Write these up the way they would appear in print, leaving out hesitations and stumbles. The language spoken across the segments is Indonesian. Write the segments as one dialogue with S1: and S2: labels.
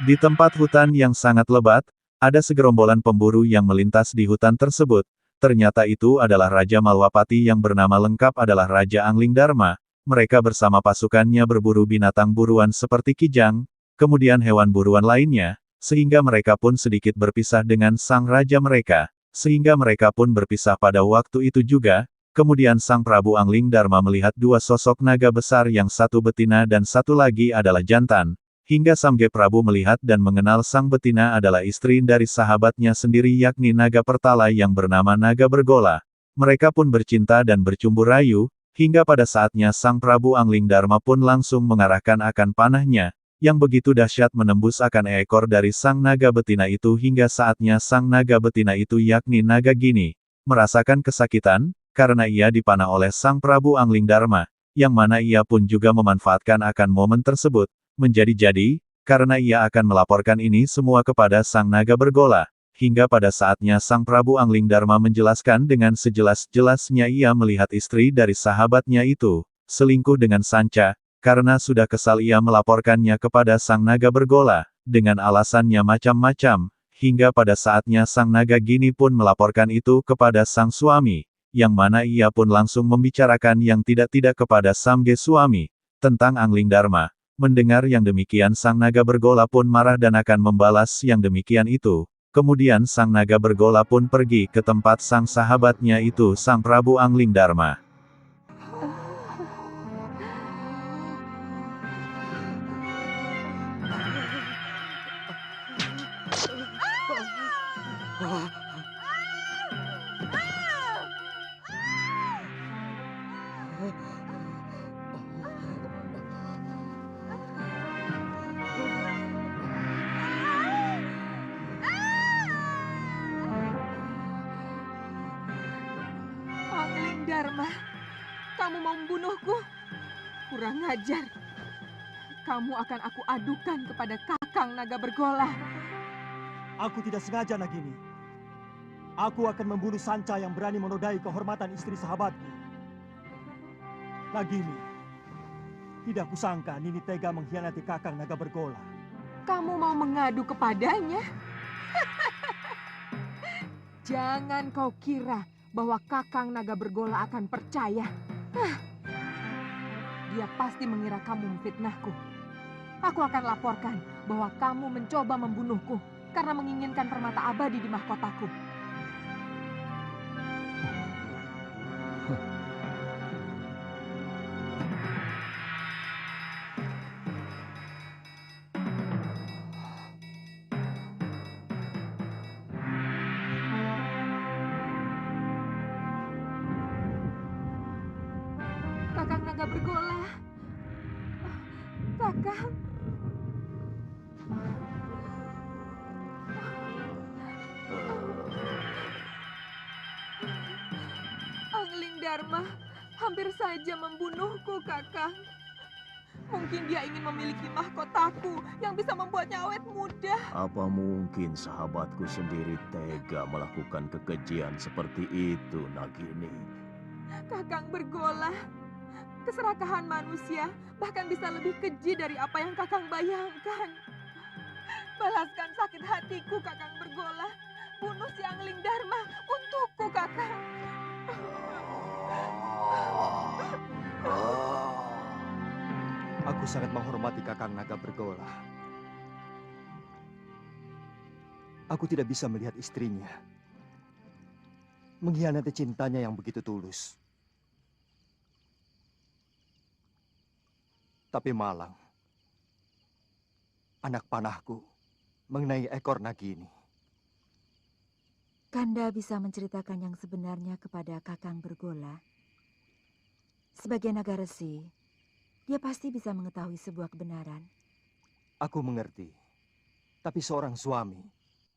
S1: Di tempat hutan yang sangat lebat, ada segerombolan pemburu yang melintas di hutan tersebut. Ternyata itu adalah Raja Malwapati yang bernama lengkap adalah Raja Angling Dharma. Mereka bersama pasukannya berburu binatang buruan seperti kijang, kemudian hewan buruan lainnya, sehingga mereka pun sedikit berpisah dengan sang raja mereka. Sehingga mereka pun berpisah pada waktu itu juga. Kemudian Sang Prabu Angling Dharma melihat dua sosok naga besar yang satu betina dan satu lagi adalah jantan. Hingga Samge Prabu melihat dan mengenal sang betina adalah istri dari sahabatnya sendiri yakni naga pertala yang bernama Naga Bergola. Mereka pun bercinta dan bercumbu rayu, hingga pada saatnya Sang Prabu Angling Dharma pun langsung mengarahkan akan panahnya, yang begitu dahsyat menembus akan ekor dari sang naga betina itu hingga saatnya sang naga betina itu yakni Naga Gini, merasakan kesakitan, karena ia dipanah oleh Sang Prabu Angling Dharma, yang mana ia pun juga memanfaatkan akan momen tersebut, menjadi-jadi, karena ia akan melaporkan ini semua kepada Sang Naga Bergola, hingga pada saatnya Sang Prabu Angling Dharma menjelaskan dengan sejelas-jelasnya ia melihat istri dari sahabatnya itu, selingkuh dengan Sanca, karena sudah kesal ia melaporkannya kepada Sang Naga Bergola, dengan alasannya macam-macam, hingga pada saatnya Sang Naga Gini pun melaporkan itu kepada sang suami, yang mana ia pun langsung membicarakan yang tidak-tidak kepada Samge suami, tentang Angling Dharma. Mendengar yang demikian Sang Naga Bergola pun marah dan akan membalas yang demikian itu. Kemudian Sang Naga Bergola pun pergi ke tempat sang sahabatnya itu Sang Prabu Angling Dharma.
S2: Angling Dharma, kamu mau membunuhku? Kurang ajar. Kamu akan aku adukan kepada Kakang Naga Bergola.
S3: Aku tidak sengaja, Nagini. Aku akan membunuh Sanca yang berani menodai kehormatan istri sahabatku. Nagini, tidak kusangka Nini tega mengkhianati Kakang Naga Bergola.
S2: Kamu mau mengadu kepadanya? Jangan kau kira bahwa Kakang Naga Bergola akan percaya. Dia pasti mengira kamu memfitnahku. Aku akan laporkan bahwa kamu mencoba membunuhku karena menginginkan permata abadi di mahkotaku. Kakang Naga Bergola. Kakang. Angling Dharma hampir saja membunuhku, Kakang. Mungkin dia ingin memiliki mahkotaku yang bisa membuatnya awet muda.
S4: Apa mungkin sahabatku sendiri tega melakukan kekejian seperti itu, Nagini?
S2: Kakang Bergola, keserakahan manusia bahkan bisa lebih keji dari apa yang Kakang bayangkan. Balaskan sakit hatiku, Kakang Bergola. Bunuh si Angling Dharma untukku, Kakang.
S3: Aku sangat menghormati Kakang Naga Bergola. Aku tidak bisa melihat istrinya mengkhianati cintanya yang begitu tulus. Tapi malang, anak panahku mengenai ekor Nagini.
S5: Kanda bisa menceritakan yang sebenarnya kepada Kakang Bergola. Sebagai naga resi, dia pasti bisa mengetahui sebuah kebenaran.
S3: Aku mengerti, tapi seorang suami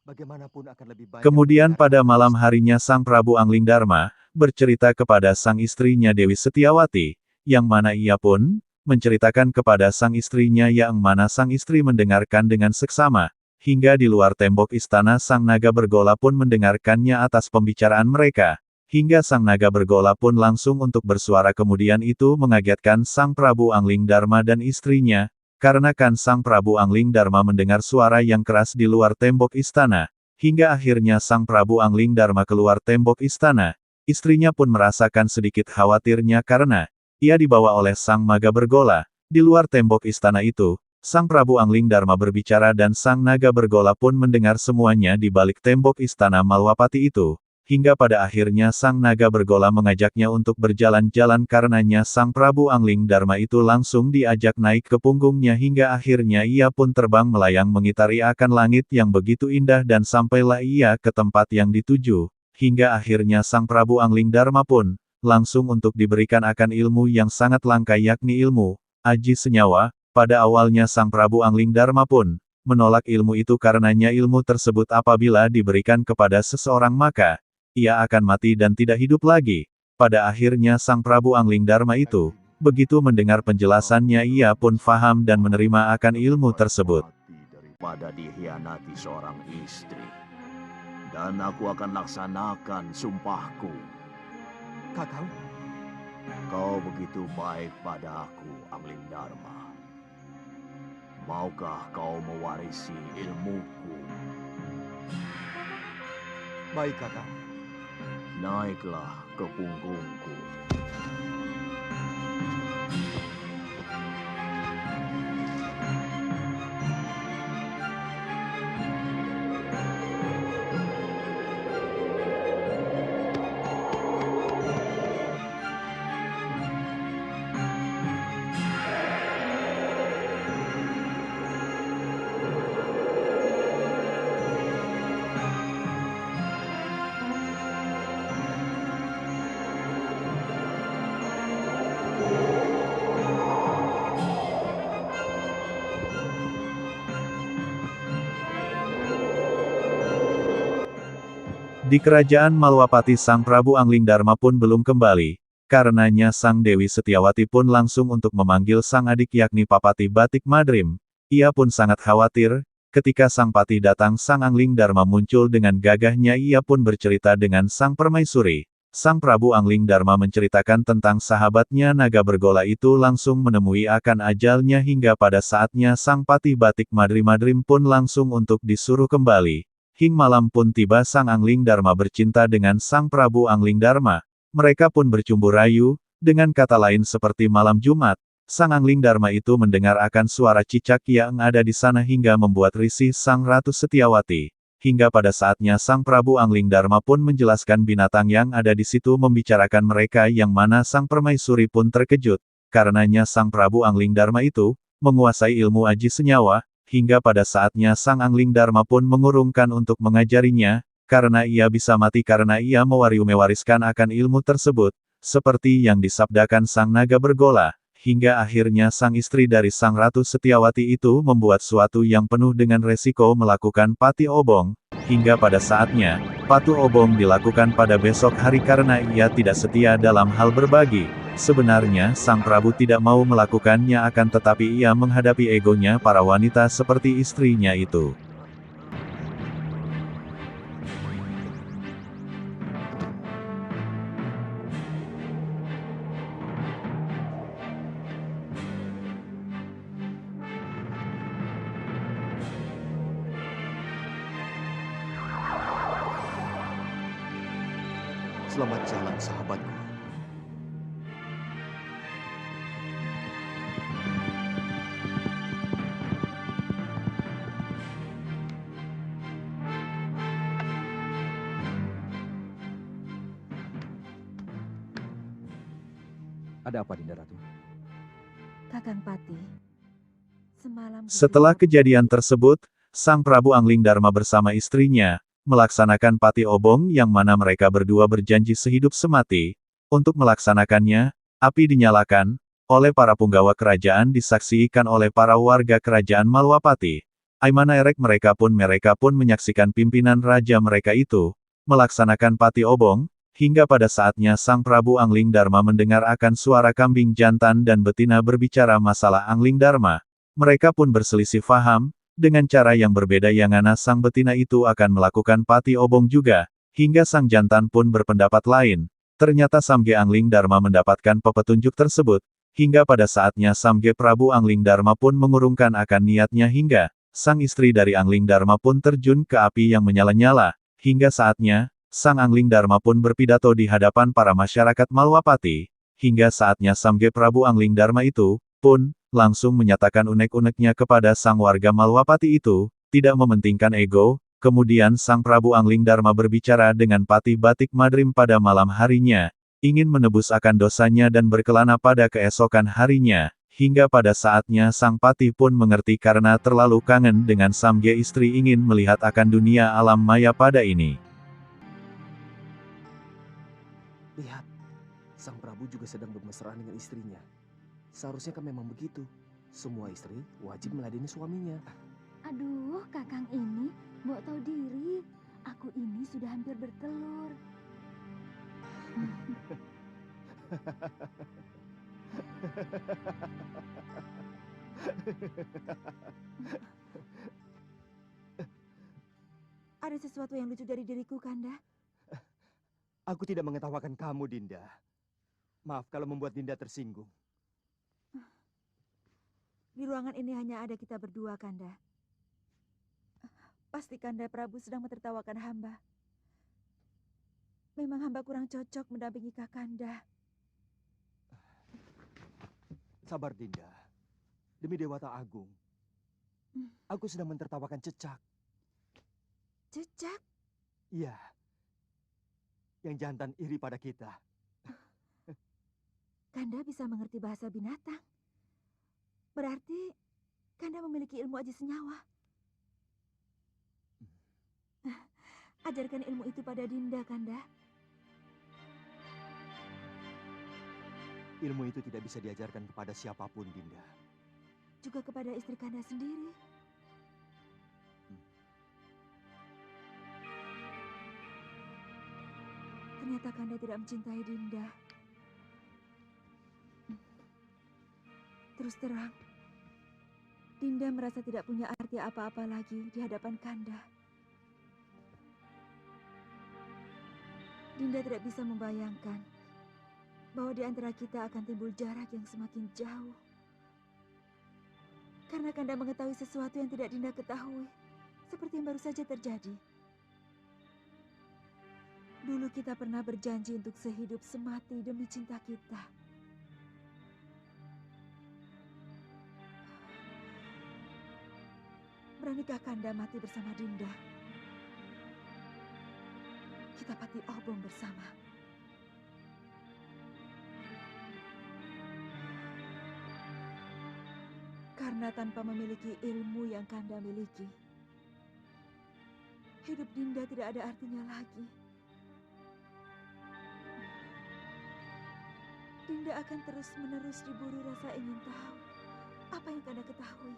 S3: bagaimanapun akan lebih baik.
S1: Kemudian pada malam harinya Sang Prabu Angling Dharma bercerita kepada sang istrinya Dewi Setiawati, yang mana ia pun menceritakan kepada sang istrinya yang mana sang istri mendengarkan dengan seksama, hingga di luar tembok istana Sang Naga Bergola pun mendengarkannya atas pembicaraan mereka, hingga Sang Naga Bergola pun langsung untuk bersuara kemudian itu mengagetkan Sang Prabu Angling Dharma dan istrinya, karena kan Sang Prabu Angling Darma mendengar suara yang keras di luar tembok istana, hingga akhirnya Sang Prabu Angling Darma keluar tembok istana. Istrinya pun merasakan sedikit khawatirnya karena ia dibawa oleh Sang Maga Bergola. Di luar tembok istana itu, Sang Prabu Angling Darma berbicara dan Sang Naga Bergola pun mendengar semuanya di balik tembok istana Malwapati itu. Hingga pada akhirnya Sang Naga Bergola mengajaknya untuk berjalan-jalan karenanya Sang Prabu Angling Darma itu langsung diajak naik ke punggungnya hingga akhirnya ia pun terbang melayang mengitari akan langit yang begitu indah dan sampailah ia ke tempat yang dituju. Hingga akhirnya Sang Prabu Angling Darma pun langsung untuk diberikan akan ilmu yang sangat langka yakni ilmu Aji Senyawa. Pada awalnya Sang Prabu Angling Darma pun menolak ilmu itu karenanya ilmu tersebut apabila diberikan kepada seseorang maka ia akan mati dan tidak hidup lagi. Pada akhirnya Sang Prabu Angling Darma itu, begitu mendengar penjelasannya ia pun faham dan menerima akan ilmu tersebut.
S4: Daripada dikhianati seorang istri. Dan aku akan laksanakan sumpahku.
S3: Kakang,
S4: Kau begitu baik pada aku, Angling Darma. Maukah kau mewarisi ilmuku?
S3: baik kakang.
S4: Naiklah ke punggungku.
S1: Di kerajaan Malwapati Sang Prabu Angling Darma pun belum kembali. Karenanya Sang Dewi Setiawati pun langsung untuk memanggil sang adik yakni Papati Batik Madrim. Ia pun sangat khawatir, ketika Sang Patih datang Sang Angling Darma muncul dengan gagahnya ia pun bercerita dengan Sang Permaisuri. Sang Prabu Angling Darma menceritakan tentang sahabatnya Naga Bergola itu langsung menemui akan ajalnya hingga pada saatnya Sang Patih Batik Madrim pun langsung untuk disuruh kembali. Hing malam pun tiba Sang Angling Darma bercinta dengan Sang Prabu Angling Darma. Mereka pun bercumbu rayu, dengan kata lain seperti malam Jumat. Sang Angling Darma itu mendengar akan suara cicak yang ada di sana hingga membuat risih Sang Ratu Setiawati. Hingga pada saatnya Sang Prabu Angling Darma pun menjelaskan binatang yang ada di situ membicarakan mereka yang mana Sang Permaisuri pun terkejut. Karenanya Sang Prabu Angling Darma itu menguasai ilmu Aji Senyawa. Hingga pada saatnya Sang Angling Darma pun mengurungkan untuk mengajarinya, karena ia bisa mati karena ia mewariskan akan ilmu tersebut, seperti yang disabdakan Sang Naga Bergola, hingga akhirnya sang istri dari Sang Ratu Setiawati itu membuat suatu yang penuh dengan resiko melakukan pati obong, hingga pada saatnya, patu obong dilakukan pada besok hari karena ia tidak setia dalam hal berbagi. Sebenarnya Sang Prabu tidak mau melakukannya akan tetapi ia menghadapi egonya para wanita seperti istrinya itu.
S3: Selamat jalan sahabatku.
S6: Ada apa, Dinda Ratu?
S5: Kakang Patih, semalam...
S1: Setelah kejadian tersebut, Sang Prabu Angling Darma bersama istrinya, melaksanakan pati obong yang mana mereka berdua berjanji sehidup semati. Untuk melaksanakannya, api dinyalakan, oleh para punggawa kerajaan disaksikan oleh para warga kerajaan Malwapati. Aimana erek mereka pun menyaksikan pimpinan raja mereka itu, melaksanakan pati obong, hingga pada saatnya Sang Prabu Angling Darma mendengar akan suara kambing jantan dan betina berbicara masalah Angling Darma. Mereka pun berselisih faham, dengan cara yang berbeda yang mana sang betina itu akan melakukan pati obong juga, hingga sang jantan pun berpendapat lain. Ternyata Samge Angling Darma mendapatkan petunjuk tersebut, hingga pada saatnya Samge Prabu Angling Dharma pun mengurungkan akan niatnya hingga, sang istri dari Angling Dharma pun terjun ke api yang menyala-nyala, hingga saatnya, sang Angling Dharma pun berpidato di hadapan para masyarakat Malwapati, hingga saatnya Samge Prabu Angling Dharma itu, pun, langsung menyatakan unek-uneknya kepada sang warga Malwapati itu, tidak mementingkan ego, kemudian sang Prabu Angling Dharma berbicara dengan Patih Batik Madrim pada malam harinya, ingin menebus akan dosanya dan berkelana pada keesokan harinya, hingga pada saatnya sang Patih pun mengerti karena terlalu kangen dengan Samge istri ingin melihat akan dunia alam maya pada ini.
S7: Lihat, sang Prabu juga sedang bermesraan dengan istrinya. Seharusnya kan memang begitu. Semua istri wajib meladeni suaminya.
S8: Aduh, Kakang ini, mbok tahu diri. Aku ini sudah hampir bertelur.
S5: Ada sesuatu yang lucu dari diriku, Kanda?
S3: Aku tidak mengetawakan kamu, Dinda. Maaf kalau membuat Dinda tersinggung.
S5: Di ruangan ini hanya ada kita berdua, Kanda. Pasti Kanda Prabu sedang mentertawakan hamba. Memang hamba kurang cocok mendampingi Kakanda.
S3: Sabar, Dinda. Demi Dewata Agung. Aku sedang mentertawakan Cecak.
S5: Cecak?
S3: Iya. Yang jantan iri pada kita.
S5: Kanda bisa mengerti bahasa binatang. Berarti Kanda memiliki ilmu aji senyawa. Ajarkan ilmu itu pada Dinda, Kanda.
S3: Ilmu itu tidak bisa diajarkan kepada siapapun, Dinda.
S5: Juga kepada istri Kanda sendiri. Ternyata Kanda tidak mencintai Dinda. Terus terang, Dinda merasa tidak punya arti apa-apa lagi di hadapan Kanda. Dinda tidak bisa membayangkan bahwa di antara kita akan timbul jarak yang semakin jauh. Karena Kanda mengetahui sesuatu yang tidak Dinda ketahui, seperti yang baru saja terjadi. Dulu kita pernah berjanji untuk sehidup semati demi cinta kita. Beranikah Kanda mati bersama Dinda? Kita pati obong bersama. Karena tanpa memiliki ilmu yang Kanda miliki, hidup Dinda tidak ada artinya lagi. Dinda akan terus-menerus diburu rasa ingin tahu apa yang Kanda ketahui.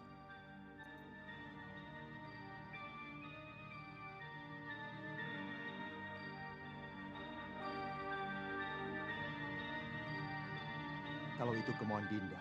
S3: Kalau itu kemauan Dinda.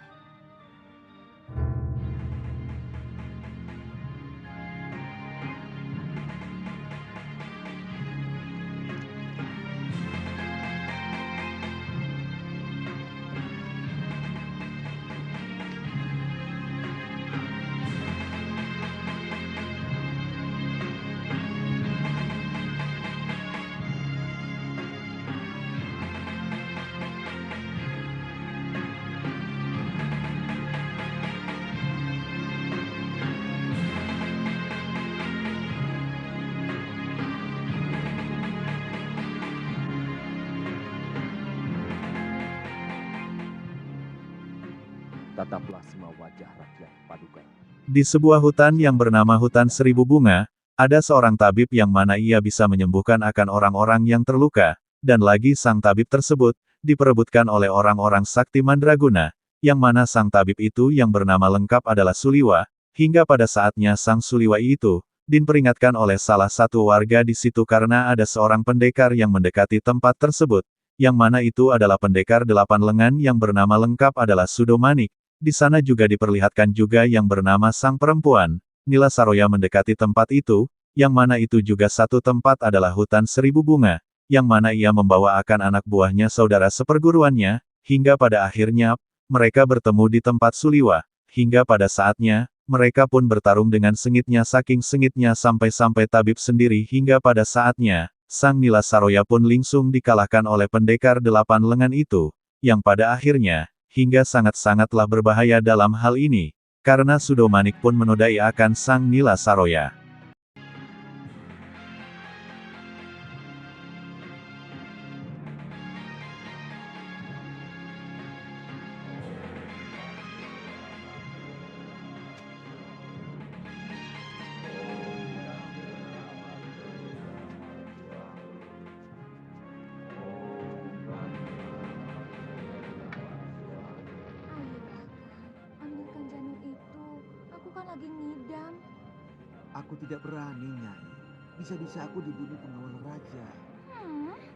S6: Tataplah semua wajah rakyat Paduka.
S1: Di sebuah hutan yang bernama Hutan Seribu Bunga, ada seorang tabib yang mana ia bisa menyembuhkan akan orang-orang yang terluka, dan lagi sang tabib tersebut, diperebutkan oleh orang-orang sakti mandraguna, yang mana sang tabib itu yang bernama lengkap adalah Suliwa, hingga pada saatnya sang Suliwa itu, diperingatkan oleh salah satu warga di situ karena ada seorang pendekar yang mendekati tempat tersebut, yang mana itu adalah pendekar 8 lengan yang bernama lengkap adalah Sudomanik. Di sana juga diperlihatkan juga yang bernama sang perempuan, Nila Saroya mendekati tempat itu, yang mana itu juga satu tempat adalah Hutan Seribu Bunga, yang mana ia membawa akan anak buahnya saudara seperguruannya, hingga pada akhirnya, mereka bertemu di tempat Suliwa. Hingga pada saatnya, mereka pun bertarung dengan sengitnya saking sengitnya sampai-sampai tabib sendiri hingga pada saatnya, Sang Nila Saroya pun langsung dikalahkan oleh pendekar 8 lengan itu, yang pada akhirnya, hingga sangat-sangatlah berbahaya dalam hal ini, karena Sudomanik pun menodai akan Sang Nila Saroya.
S8: Ayo, Raka, ambilkan janur itu. Aku kan lagi ngidam.
S9: Aku tidak berani, Nyai. Bisa-bisa aku dibunuh pengawal raja.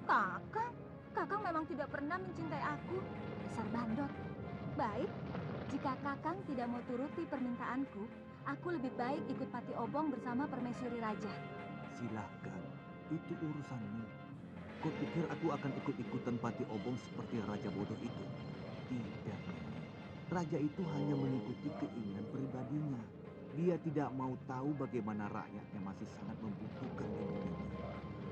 S8: Kakang. Kakang memang tidak pernah mencintai aku. Dasar bandot. Baik, jika Kakang tidak mau turuti permintaanku, aku lebih baik ikut Pati Obong bersama permaisuri raja.
S9: Silahkan, itu urusanmu. Kau pikir aku akan ikut-ikutan Pati Obong seperti raja bodoh itu? Tidak, Nyai. Raja itu hanya mengikuti keinginan pribadinya. Dia tidak mau tahu bagaimana rakyatnya masih sangat membutuhkan ilmu ini.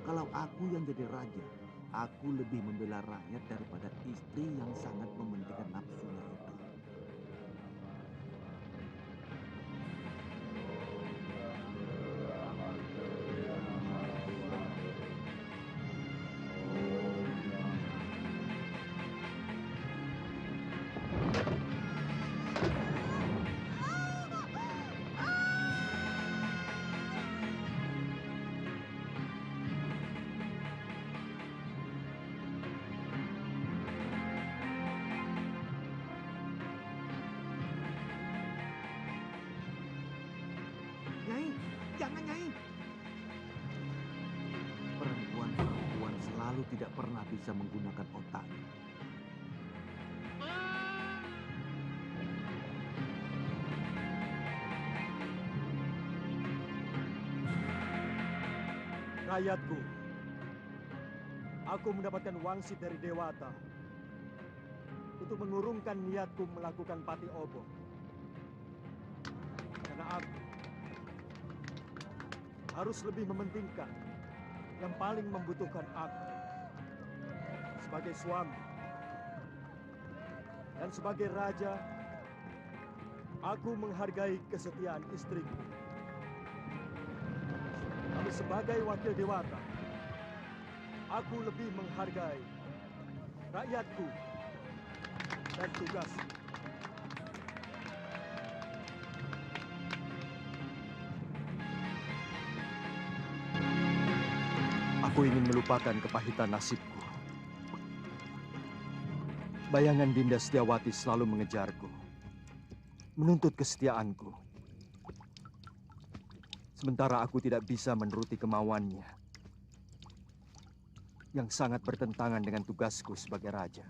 S9: Kalau aku yang jadi raja, aku lebih membela rakyat daripada istri yang sangat mementingkan nafsunya itu. Nyai, jangan Nyai. Perempuan-perempuan selalu tidak pernah bisa menggunakan otaknya.
S3: Rakyatku, aku mendapatkan wangsit dari Dewata untuk mengurungkan niatku melakukan Pati Obong. Karena aku harus lebih mementingkan yang paling membutuhkan aku sebagai suami dan sebagai raja. Aku menghargai kesetiaan istriku. Tapi sebagai wakil Dewata, aku lebih menghargai rakyatku dan tugasku. Aku ingin melupakan kepahitan nasibku. Bayangan Dinda Setiawati selalu mengejarku, menuntut kesetiaanku. Sementara aku tidak bisa menuruti kemauannya, yang sangat bertentangan dengan tugasku sebagai raja.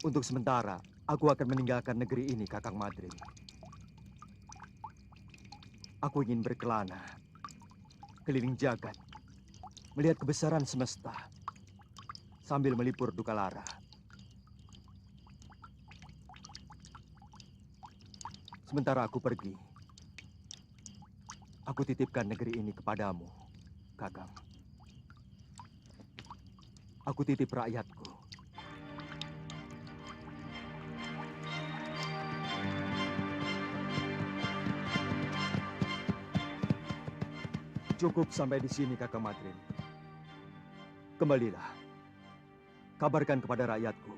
S3: Untuk sementara, aku akan meninggalkan negeri ini, Kakang Madrin. Aku ingin berkelana, keliling jagat, melihat kebesaran semesta, sambil melipur duka lara. Sementara aku pergi, aku titipkan negeri ini kepadamu, Kakang. Aku titip rakyatku. Cukup sampai di sini, Kakang Madrin. Kembalilah. Kabarkan kepada rakyatku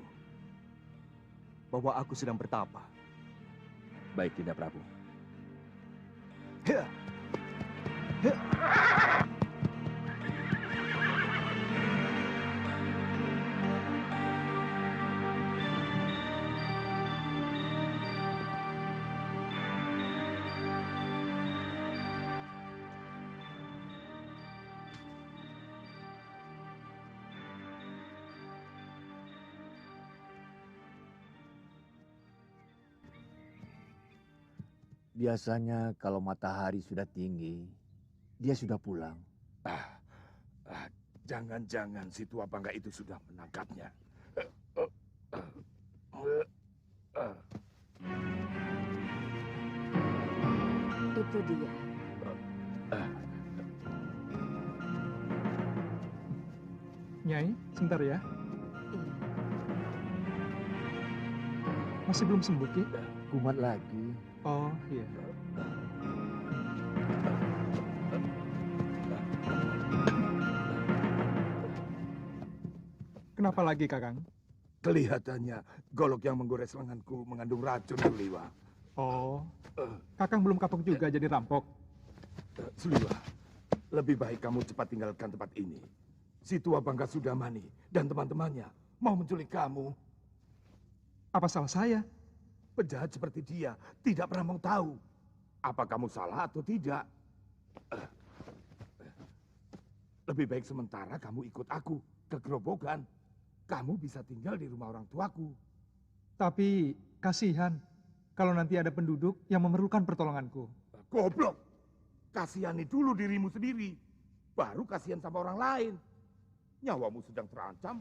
S3: bahwa aku sedang bertapa.
S6: Baik, Dinda Prabu.
S10: Biasanya kalau matahari sudah tinggi, dia sudah pulang. Jangan-jangan si tua bangga itu sudah menangkapnya.
S5: Itu dia.
S11: Nyai, sebentar ya.
S5: Iya.
S11: Masih belum sembuh, Ki?
S10: Kumat lagi.
S11: Oh, iya. Kenapa lagi, Kakang?
S10: Kelihatannya golok yang menggores lenganku mengandung racun, Suliwa.
S11: Oh, Kakang belum kapok juga jadi rampok.
S10: Suliwa, lebih baik kamu cepat tinggalkan tempat ini. Si tua bangga sudah mani dan teman-temannya mau menculik kamu.
S11: Apa salah saya?
S10: Penjahat seperti dia tidak pernah mau tahu apa kamu salah atau tidak. Lebih baik sementara kamu ikut aku ke gerobogan. Kamu bisa tinggal di rumah orang tuaku.
S11: Tapi kasihan kalau nanti ada penduduk yang memerlukan pertolonganku.
S10: Goblok. Kasihani dulu dirimu sendiri. Baru kasihan sama orang lain. Nyawamu sedang terancam.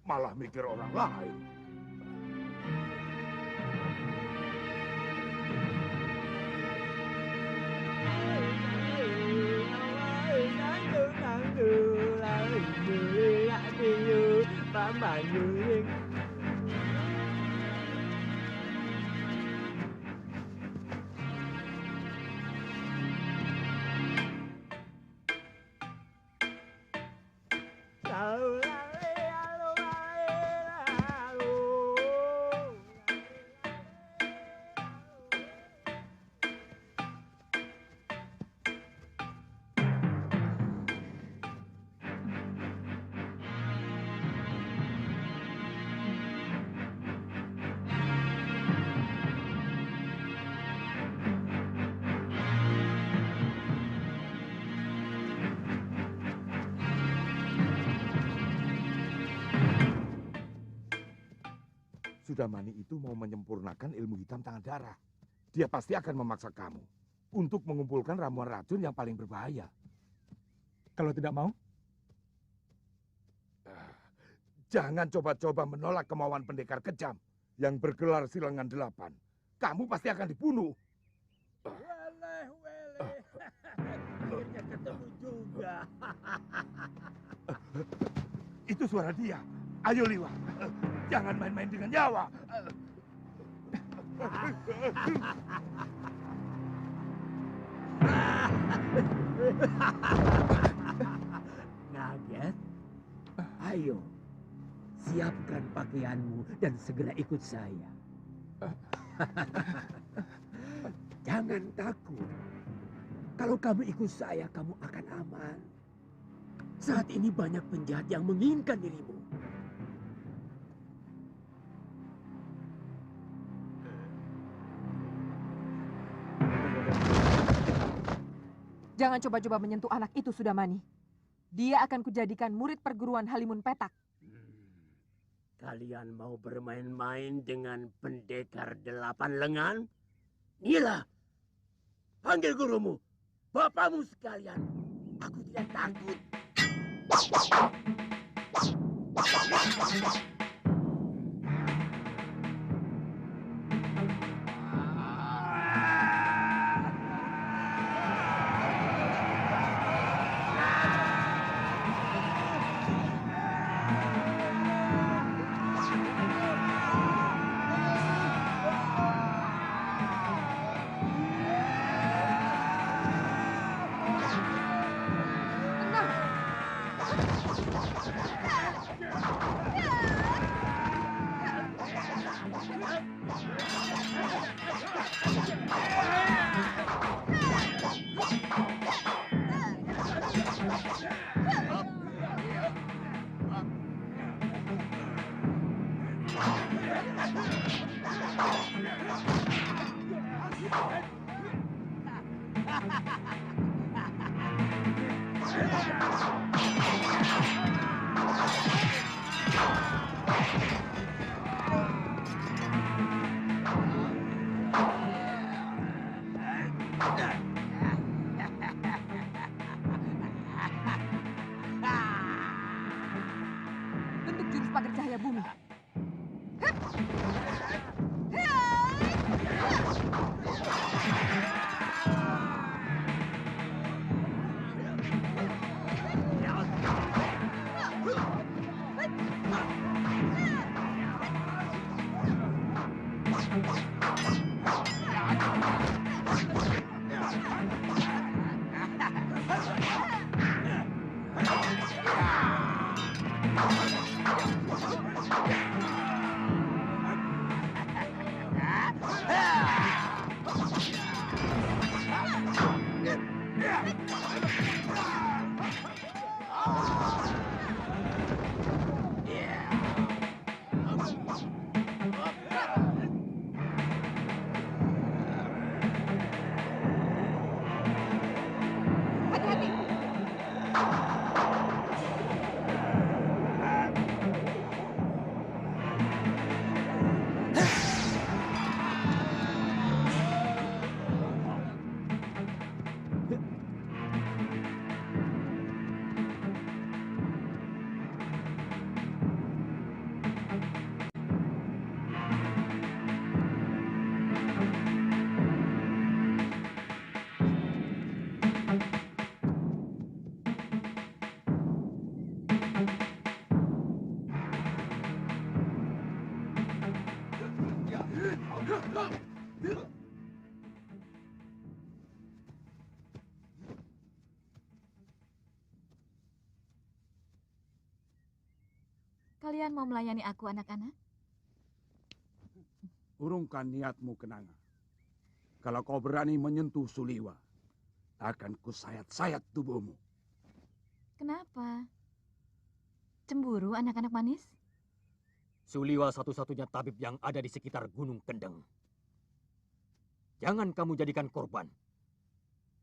S10: Malah mikir orang lain. Sudamani itu mau menyempurnakan ilmu hitam tangan darah. Dia pasti akan memaksa kamu untuk mengumpulkan ramuan racun yang paling berbahaya.
S11: Kalau tidak mau?
S10: Jangan coba-coba menolak kemauan pendekar kejam yang bergelar Silangan 8. Kamu pasti akan dibunuh.
S9: Akhirnya ketemu juga.
S10: Itu suara dia. Ayo Liwa, jangan main-main dengan nyawa.
S9: Kaget? Ayo, siapkan pakaianmu dan segera ikut saya. Jangan takut. Kalau kamu ikut saya, kamu akan aman. Saat ini banyak penjahat yang menginginkan dirimu.
S2: Jangan coba-coba menyentuh anak itu, Sudamani. Dia akan kujadikan murid perguruan Halimun Petak.
S9: Kalian mau bermain-main dengan pendekar 8 lengan? Gila! Panggil gurumu, bapakmu sekalian. Aku tidak takut.
S8: kalian mau melayani aku, anak-anak?
S10: Urungkan niatmu, Kenanga. Kalau kau berani menyentuh Suliwa, akan kusayat-sayat tubuhmu.
S8: Kenapa? Cemburu, anak-anak manis?
S6: Suliwa satu-satunya tabib yang ada di sekitar Gunung Kendeng. Jangan kamu jadikan korban.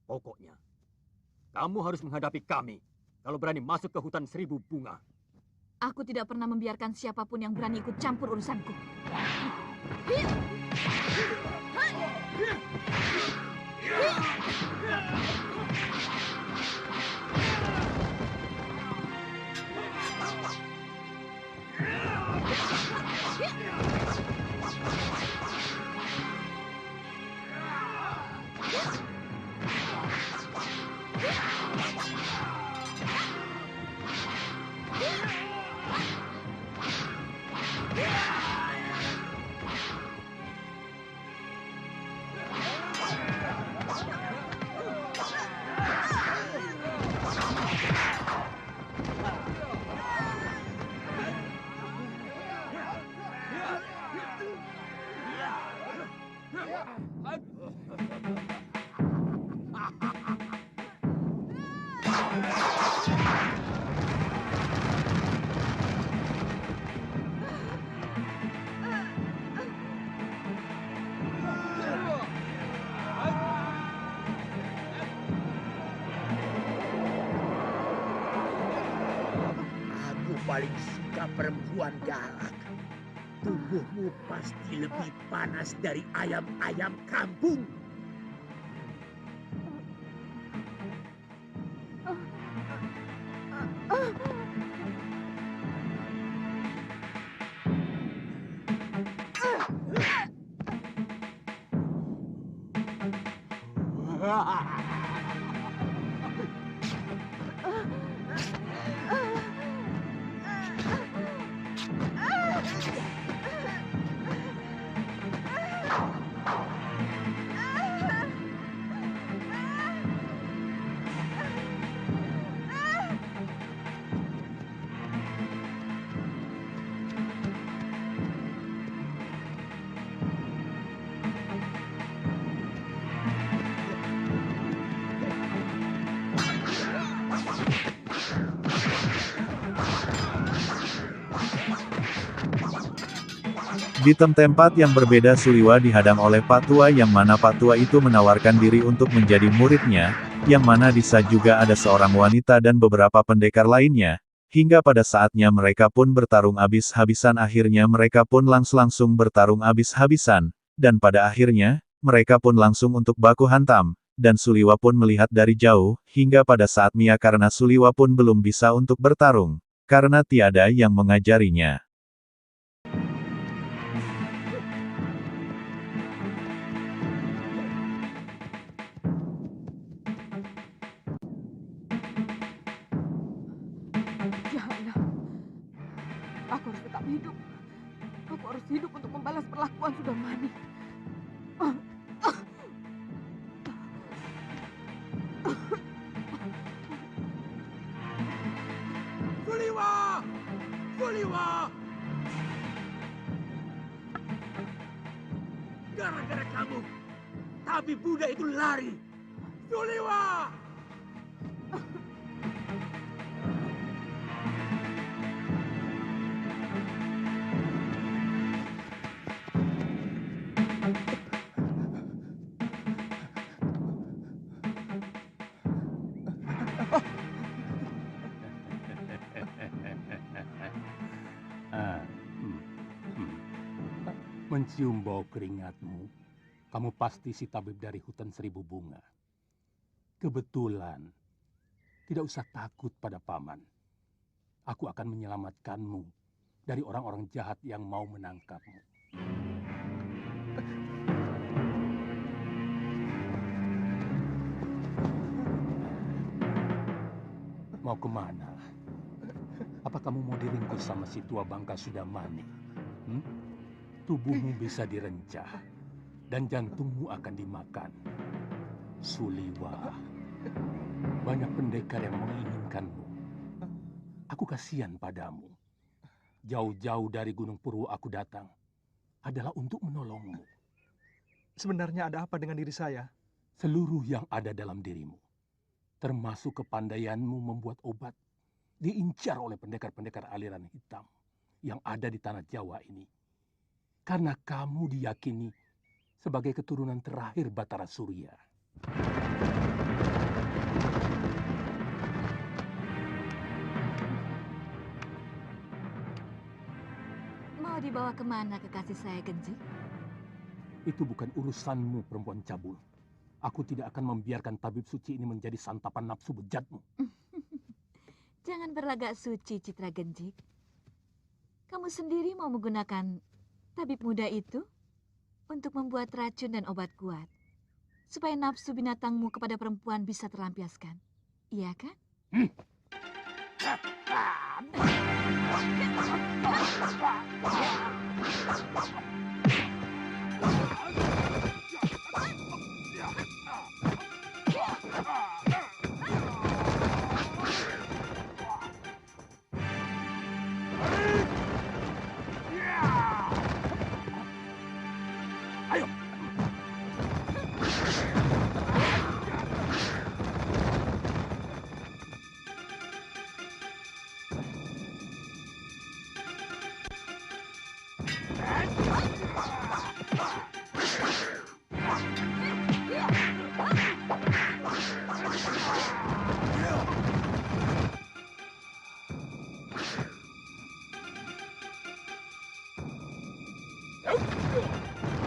S6: Pokoknya, kamu harus menghadapi kami kalau berani masuk ke hutan 1000 bunga.
S8: Aku tidak pernah membiarkan siapapun yang berani ikut campur urusanku.
S12: Aku paling suka perempuan galak. Tubuhmu pasti lebih panas dari ayam-ayam kampung.
S1: Di tempat yang berbeda Suliwa dihadang oleh Pak Tua yang mana Pak Tua itu menawarkan diri untuk menjadi muridnya, yang mana di sana juga ada seorang wanita dan beberapa pendekar lainnya, hingga pada saatnya mereka pun bertarung habis-habisan akhirnya mereka pun langsung bertarung habis-habisan, dan pada akhirnya, mereka pun langsung untuk baku hantam, dan Suliwa pun melihat dari jauh, hingga pada saat Mia karena Suliwa pun belum bisa untuk bertarung, karena tiada yang mengajarinya.
S2: Janganlah. Aku harus tetap hidup. Aku harus hidup untuk membalas perlakuan Sudamani.
S10: Suliwa! Suliwa!
S12: Gara-gara kamu, tabib Buddha itu lari.
S10: Suliwa!
S13: Mencium bau keringatmu, kamu pasti si tabib dari hutan 1000 bunga. Kebetulan, tidak usah takut pada paman. Aku akan menyelamatkanmu dari orang-orang jahat yang mau menangkapmu. Mau kemana? Apa kamu mau diringkus sama si tua bangka Sudamani? Tubuhmu bisa direncah dan jantungmu akan dimakan. Suliwa, banyak pendekar yang menginginkanmu. Aku kasihan padamu. Jauh-jauh dari Gunung Purwo aku datang adalah untuk menolongmu.
S11: Sebenarnya ada apa dengan diri saya?
S13: Seluruh yang ada dalam dirimu, termasuk kepandaianmu membuat obat, diincar oleh pendekar-pendekar aliran hitam yang ada di tanah Jawa ini. Karena kamu diyakini sebagai keturunan terakhir Batara Surya.
S8: Mau dibawa kemana kekasih saya, Genji?
S13: Itu bukan urusanmu, perempuan cabul. Aku tidak akan membiarkan tabib suci ini menjadi santapan nafsu bejatmu.
S8: Jangan berlagak suci, Citra Genji. Kamu sendiri mau menggunakan tabib muda itu untuk membuat racun dan obat kuat, supaya nafsu binatangmu kepada perempuan bisa terlampiaskan. Iya kan?
S12: Ayo.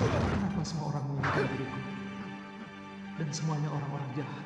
S11: Kenapa semua orang menginginkan diriku? Dan semuanya orang-orang jahat.